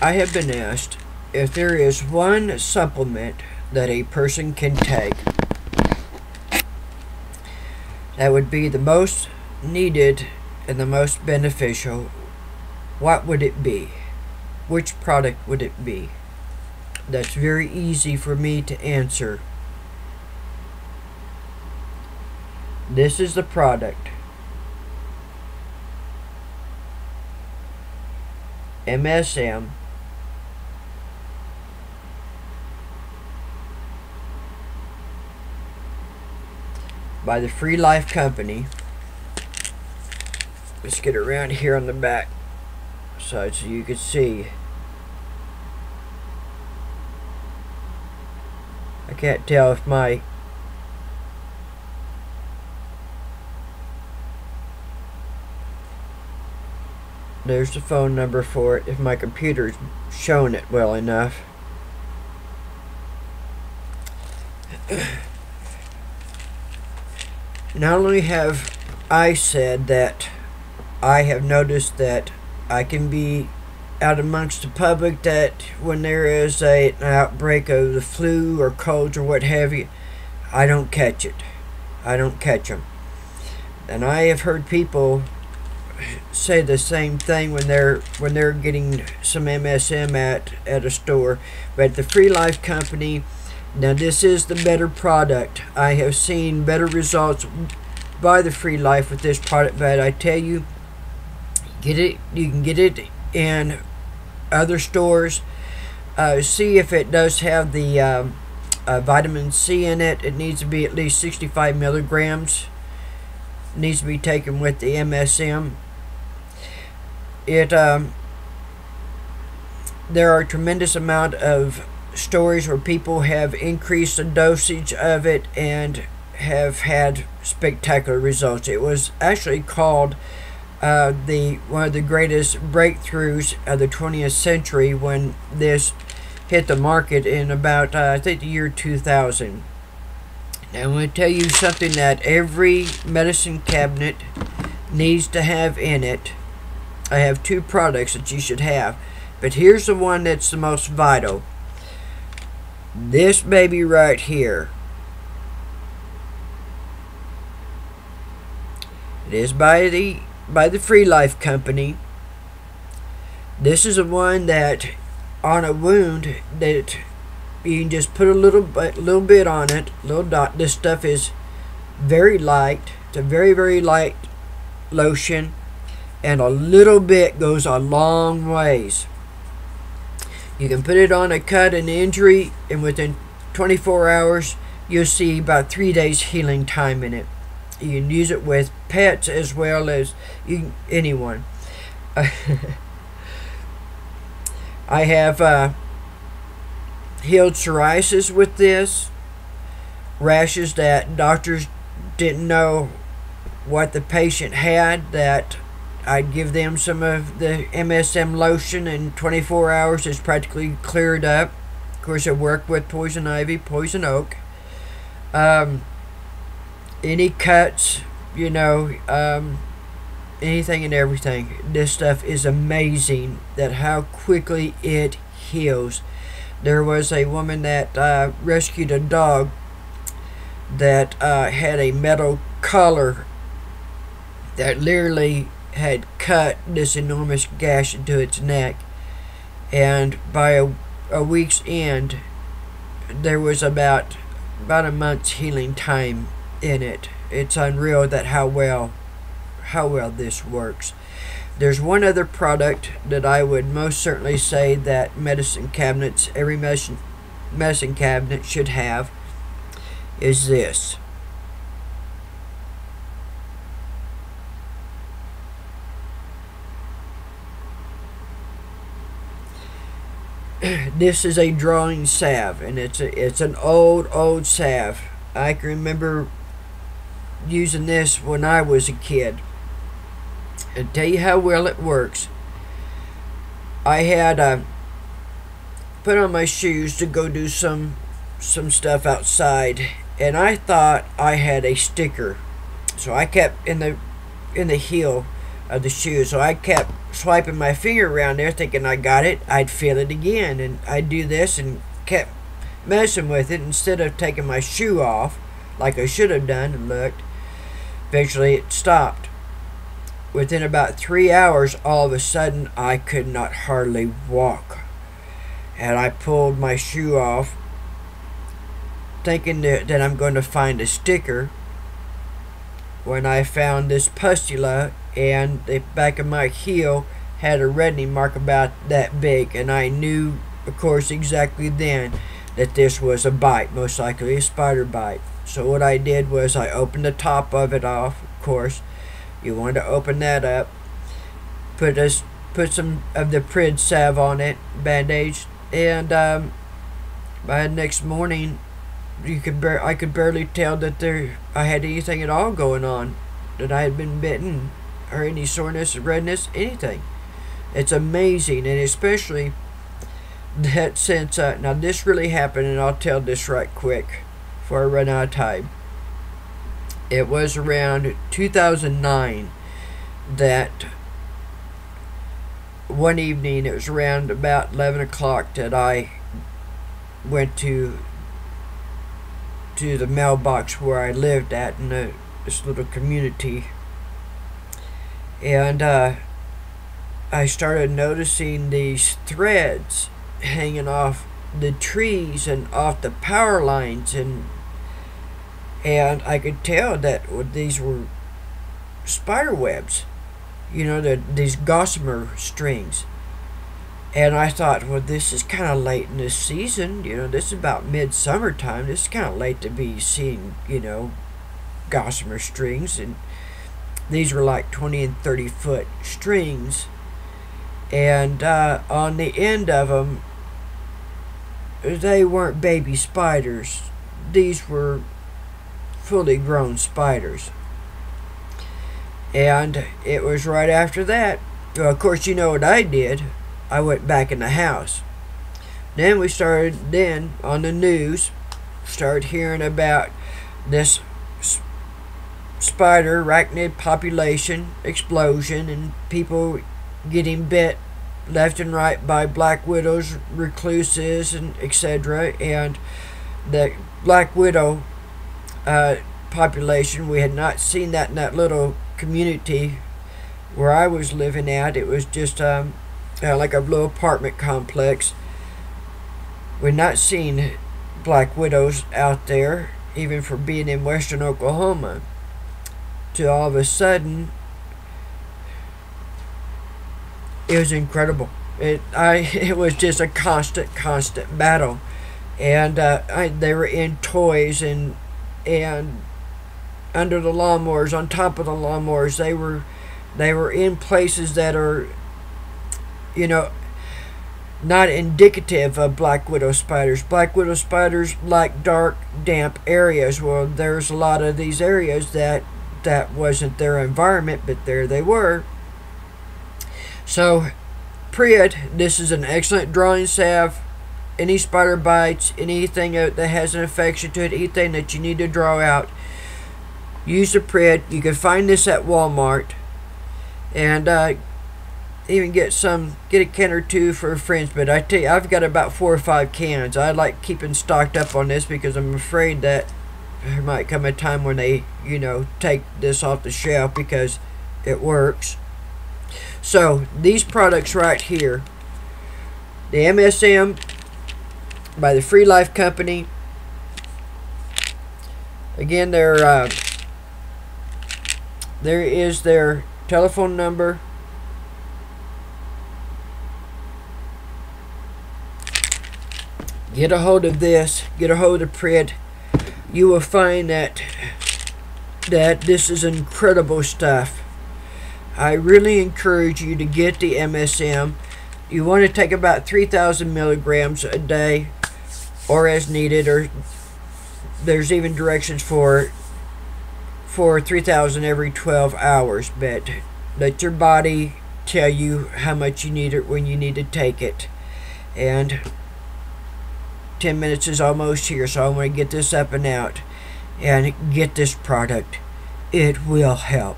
I have been asked if there is one supplement that a person can take that would be the most needed and the most beneficial, what would it be? Which product would it be? That's very easy for me to answer. This is the product. MSM by the Free Life Company. Let's get around here on the back side so you can see. I can't tell if my there's the phone number for it, if my computer's showing it well enough. Not only have I said that I have noticed that I can be out amongst the public, that when there is an outbreak of the flu or colds or what have you, I don't catch it. I don't catch them. And I have heard people say the same thing when they're getting some MSM at a store. But the Free Life Company, now this is the better product. I have seen better results by the Free Life with this product, but I tell you, you can get it in other stores. See if it does have the vitamin C in it. It needs to be at least 65 milligrams. It needs to be taken with the MSM. There are a tremendous amount of stories where people have increased the dosage of it and have had spectacular results. It was actually called one of the greatest breakthroughs of the 20th century when this hit the market in about I think the year 2000. Now I'm going to tell you something that every medicine cabinet needs to have in it. I have two products that you should have, but here's the one that's the most vital. This baby right here. It is by the Free Life Company. This is a one that on a wound that you can just put a little bit on it, little dot. This stuff is very light. It's a very, very light lotion, and a little bit goes a long ways. You can put it on a cut, an injury, and within 24 hours you'll see about 3 days healing time in it. You can use it with pets as well as anyone. I have healed psoarisis with this. Rashes that doctors didn't know what the patient had, that I'd give them some of the MSM lotion, and 24 hours it's practically cleared up. Of course, I work with poison ivy, poison oak. Any cuts, anything and everything. This stuff is amazing that how quickly it heals. There was a woman that rescued a dog that had a metal collar that literally had cut this enormous gash into its neck, and by a week's end there was about a month's healing time in it. It's unreal that how well this works. There's one other product that I would most certainly say that every medicine cabinet should have, is this. This is a drawing salve, and it's an old salve. I can remember using this when I was a kid. And tell you how well it works. I had put on my shoes to go do some stuff outside, and I thought I had a sticker, so I kept in the heel of the shoe. So I kept swiping my finger around there thinking I got it. I'd feel it again, and I'd do this and kept messing with it instead of taking my shoe off like I should have done and looked. Eventually it stopped. Within about 3 hours, all of a sudden I could not hardly walk, and I pulled my shoe off thinking that I'm going to find a sticker, when I found this pustula, and the back of my heel had a reddening mark about that big, and I knew, of course, exactly then that this was a bite, most likely a spider bite. So what I did was I opened the top of it off. Of course, you want to open that up, put some of the Prid salve on it, bandage, and by the next morning, I could barely tell that I had anything at all going on, that I had been bitten, or any soreness, redness, anything. It's amazing, and especially that since now this really happened, and I'll tell this right quick before I run out of time. It was around 2009 that one evening, it was around about 11 o'clock, that I went to the mailbox where I lived at in this little community, and I started noticing these threads hanging off the trees and off the power lines, and I could tell that these were spider webs, these gossamer strings. And I thought, well, this is kind of late in this season. This is about midsummer time. This is kind of late to be seeing, gossamer strings. And these were like 20 and 30 foot strings. And on the end of them, they weren't baby spiders. These were fully grown spiders. And it was right after that. Well, of course, you know what I did. I went back in the house. Then we started, on the news, started hearing about this spider arachnid population explosion, and people getting bit left and right by black widows, recluses, and etc. And the black widow population, we had not seen that in that little community where I was living at. It was just like a little apartment complex. We're not seeing black widows out there, even for being in western Oklahoma. To all of a sudden, it was incredible. It was just a constant battle, and they were in toys and under the lawnmowers, on top of the lawnmowers. They were in places that are, not indicative of black widow spiders. Black widow spiders like dark, damp areas. Well, there's a lot of these areas that wasn't their environment, but there they were. So, Prid, this is an excellent drawing salve. Any spider bites, anything that has an infection to it, anything that you need to draw out, use the Prid. You can find this at Walmart, and even get a can or two for friends. But I tell you, I've got about 4 or 5 cans. I like keeping stocked up on this because I'm afraid that there might come a time when they, take this off the shelf, because it works. So these products right here, the MSM by the Free Life Company. Again, there is their telephone number. Get a hold of this. Get a hold of Prid. You will find that this is incredible stuff. I really encourage you to get the MSM. You want to take about 3,000 milligrams a day, or as needed, or there's even directions for 3,000 every 12 hours. But let your body tell you how much you need it when you need to take it. And 10 minutes is almost here, so I want to get this up and out and get this product. It will help.